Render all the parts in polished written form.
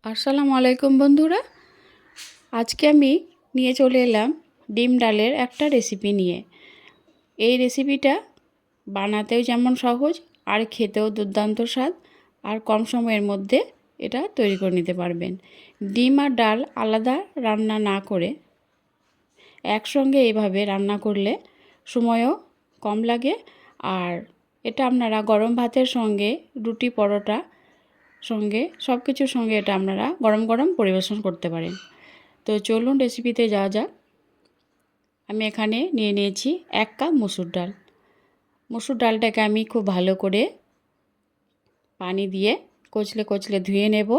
আসসালামু আলাইকুম বন্ধুরা, আজকে আমি নিয়ে চলে এলাম ডিম ডালের একটা রেসিপি নিয়ে। এই রেসিপিটা বানাতেও যেমন সহজ আর খেতেও দুর্দান্ত স্বাদ, আর কম সময়ের মধ্যে এটা তৈরি করে নিতে পারবেন। ডিম আর ডাল আলাদা রান্না না করে একসঙ্গে এইভাবে রান্না করলে সময়ও কম লাগে, আর এটা আপনারা গরম ভাতের সঙ্গে, রুটি, পরোটা সঙ্গে সব কিছুর সঙ্গে এটা আপনারা গরম গরম পরিবেশন করতে পারেন। তো চলুন রেসিপিতে যাওয়া যাক। আমি এখানে নিয়ে নিয়েছি 1 কাপ মসুর ডাল। মসুর ডালটাকে আমি খুব ভালো করে পানি দিয়ে কচলে কচলে ধুয়ে নেব।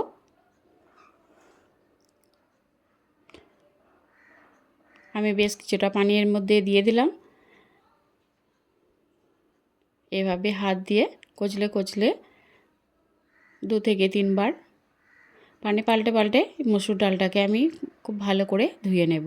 আমি বেশ কিছুটা পানি এর মধ্যে দিয়ে দিলাম। এভাবে হাত দিয়ে কচলে কচলে 2 থেকে 3 বার পানি পাল্টে পাল্টে মসুর ডালটাকে আমি খুব ভালো করে ধুয়ে নেব।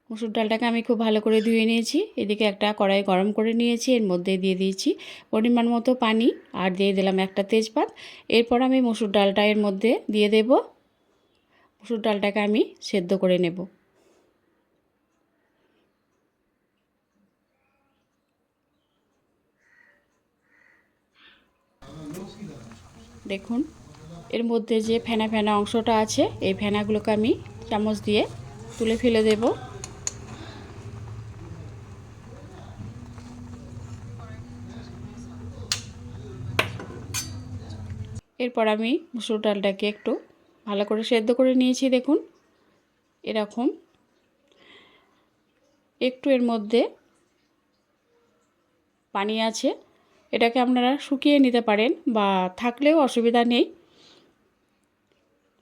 মসুর ডালটাকে আমি খুব ভালো করে ধুয়ে নিয়েছি। এদিকে একটা কড়াই গরম করে নিয়েছি, এর মধ্যে দিয়ে দিয়েছি পরিমাণ মতো পানি, আর দিয়ে দিলাম একটা তেজপাত। এরপর আমি মসুর ডালটা এর মধ্যে দিয়ে দেব। মসুর ডালটাকে আমি সেদ্ধ করে নেব। দেখুন, এর মধ্যে যে ফেনা ফেনা অংশটা আছে, এই ফেনাগুলোকে আমি চামচ দিয়ে তুলে ফেলে দেব। এরপর আমি মসুর ডালটাকে একটু ভালো করে সেদ্ধ করে নিয়েছি। দেখুন, এরকম একটু এর মধ্যে পানি আছে, এটাকে আপনারা শুকিয়ে নিতে পারেন বা থাকলেও অসুবিধা নেই।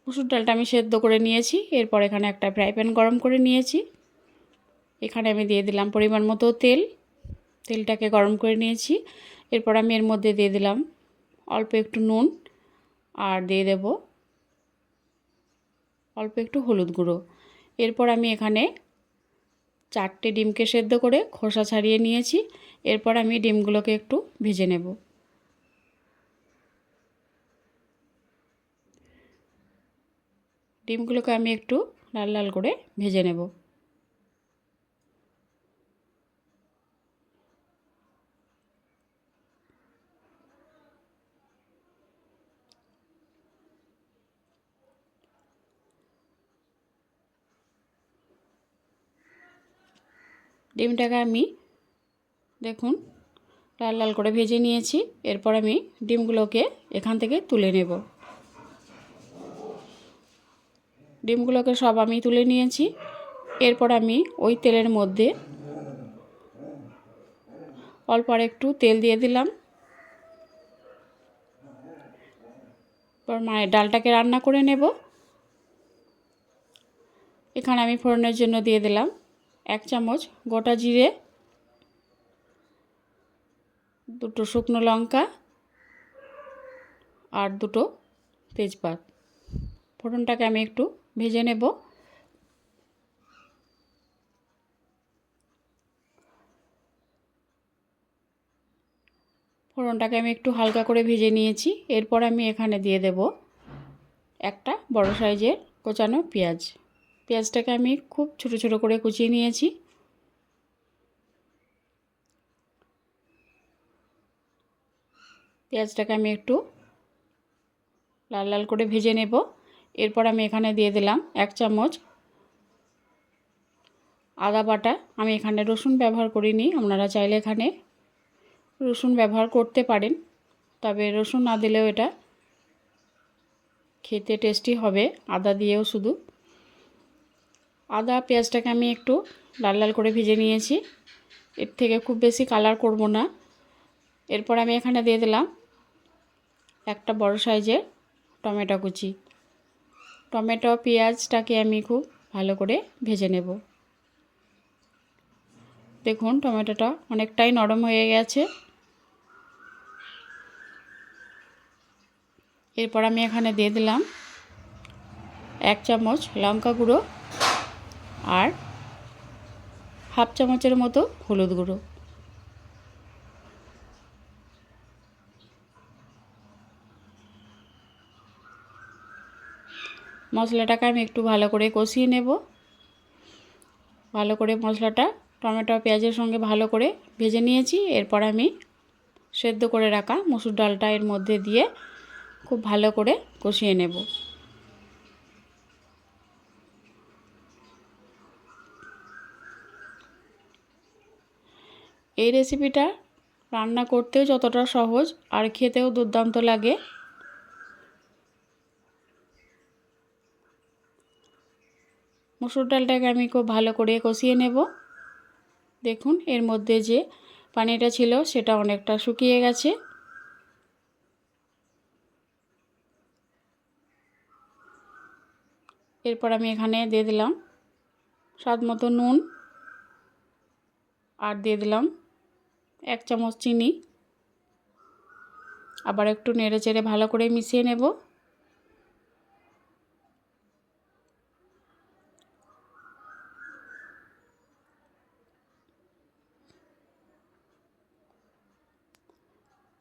মসুর ডালটা আমি সেদ্ধ করে নিয়েছি। এরপর এখানে একটা ফ্রাই প্যান গরম করে নিয়েছি। এখানে আমি দিয়ে দিলাম পরিমাণ মতো তেল। তেলটাকে গরম করে নিয়েছি। এরপর আমি এর মধ্যে দিয়ে দিলাম অল্প একটু নুন, আর দিয়ে দেব অল্প একটু হলুদ গুঁড়ো। এরপর আমি এখানে 4টে ডিমকে সেদ্ধ করে খোসা ছাড়িয়ে নিয়েছি। এরপর আমি ডিমগুলোকে একটু ভেজে নেব। ডিমগুলোকে আমি একটু লাল লাল করে ভেজে নেব। ডিমটাকে আমি দেখুন লাল লাল করে ভেজে নিয়েছি। এরপর আমি ডিমগুলোকে এখান থেকে তুলে নেব। ডিমগুলোকে সব আমি তুলে নিয়েছি। এরপর আমি ওই তেলের মধ্যে অল্প আর একটু তেল দিয়ে দিলাম। মানে ডালটাকে রান্না করে নেব। এখানে আমি ফোড়নের জন্য দিয়ে দিলাম 1 চামচ গোটা জিরে, 2টো শুকনো লঙ্কা, আর 2টো তেজপাত। ফোড়নটাকে আমি একটু ভেজে নেব। ফোড়নটাকে আমি একটু হালকা করে ভেজে নিয়েছি। এরপর আমি এখানে দিয়ে দেব একটা বড় সাইজের কোচানো পেঁয়াজ। পেঁয়াজটাকে আমি খুব ছোট ছোট করে কুচিয়ে নিয়েছি। পেঁয়াজটাকে আমি একটু লাল লাল করে ভেজে নেব। এরপর আমি এখানে দিয়ে দিলাম 1 চামচ আদা বাটা। আমি এখানে রসুন ব্যবহার করিনি, আপনারা চাইলে এখানে রসুন ব্যবহার করতে পারেন, তবে রসুন না দিলেও এটা খেতে টেস্টি হবে আদা দিয়েও। শুধু আদা পেঁয়াজটাকে আমি একটু লাল লাল করে ভেজে নিয়েছি। এর থেকে খুব বেশি কালার করব না। এরপর আমি এখানে দিয়ে দিলাম একটা বড় সাইজের টমেটো কুচি। টমেটো পেঁয়াজটাকে আমি খুব ভালো করে ভেজে নেব। দেখুন, টমেটোটা অনেকটাই নরম হয়ে গেছে। এরপর আমি এখানে দিয়ে দিলাম 1 চামচ লঙ্কা গুঁড়ো আর হাফ চামচের মতো হলুদ গুঁড়ো। মশলাটাকে আমি একটু ভালো করে কষিয়ে নেব। ভালো করে মশলাটা টমেটো পেঁয়াজের সঙ্গে ভালো করে ভেজে নিয়েছি। এরপর আমি সেদ্ধ করে রাখা মসুর ডালটা এর মধ্যে দিয়ে খুব ভালো করে কষিয়ে নেব। এই রেসিপিটা রান্না করতেও যতটা সহজ আর খেতেও দুর্দান্ত লাগে। মসুর ডালটাকে আমি খুব ভালো করে কষিয়ে নেব। দেখুন এর মধ্যে যে পানিটা ছিল সেটা অনেকটা শুকিয়ে গেছে। এরপর আমি এখানে দিয়ে দিলাম স্বাদ মতো নুন আর দিয়ে দিলাম 1 চামচ চিনি। আবার একটু নেড়েচেড়ে ভালো করে মিশিয়ে নেব।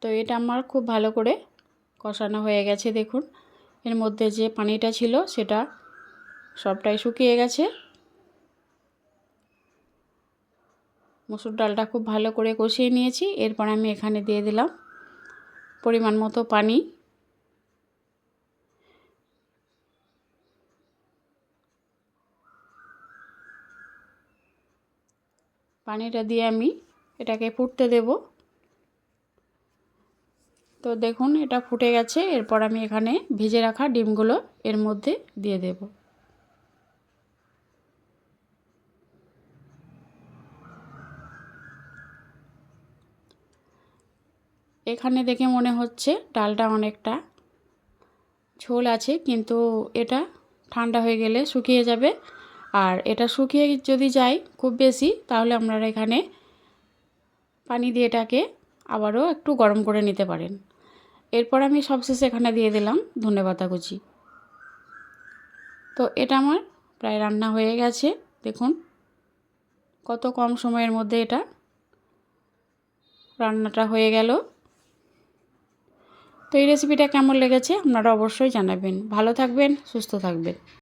তো এটা আমার খুব ভালো করে কষানো হয়ে গেছে। দেখুন এর মধ্যে যে পানিটা ছিল সেটা সবটাই শুকিয়ে গেছে। মসুর ডালটা খুব ভালো করে কষিয়ে নিয়েছি। এরপর আমি এখানে দিয়ে দিলাম পরিমাণ মতো পানি। পানিটা দিয়ে আমি এটাকে ফুটতে দেব। তো দেখুন এটা ফুটে গেছে। এরপর আমি এখানে ভেজে রাখা ডিমগুলো এর মধ্যে দিয়ে দেব। এখানে দেখে মনে হচ্ছে ডালটা অনেকটা ঝোল আছে, কিন্তু এটা ঠান্ডা হয়ে গেলে শুকিয়ে যাবে। আর এটা শুকিয়ে যদি যায় খুব বেশি, তাহলে আপনারা এখানে পানি দিয়ে এটাকে আবারও একটু গরম করে নিতে পারেন। এরপর আমি সবশেষে এখানে দিয়ে দিলাম ধনেপাতা কুচি। তো এটা আমার প্রায় রান্না হয়ে গেছে। দেখুন কত কম সময়ের মধ্যে এটা রান্নাটা হয়ে গেল। তো এই রেসিপিটা কেমন লেগেছে আপনারা অবশ্যই জানাবেন। ভালো থাকবেন, সুস্থ থাকবেন।